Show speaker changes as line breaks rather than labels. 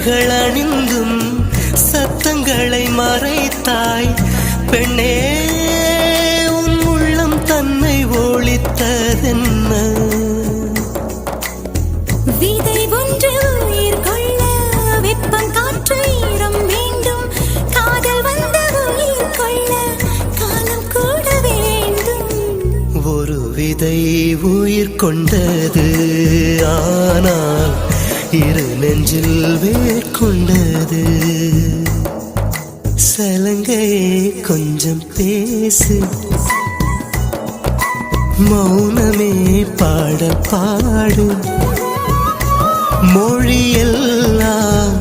மலர்கள் அணிந்தும் சத்தங்களை மறைத்தாய் பெண்ணே, உன் உள்ளம் தன்னை ஒளித்ததென்ன?
விதை ஒன்று உயிர் கொள்ள வெப்பம் காற்று ஈரம் வேண்டும். காதல் வந்த உயிர் கொள்ள காலம் கூட வேண்டும்.
ஒரு விதை உயிர் கொண்டது, ஆனால் இரு நெஞ்சில் வேர் கொண்டது. சலங்கையே கொஞ்சம் பேசு, மௌனமே பாடல் பாடு. மொழியெல்லாம்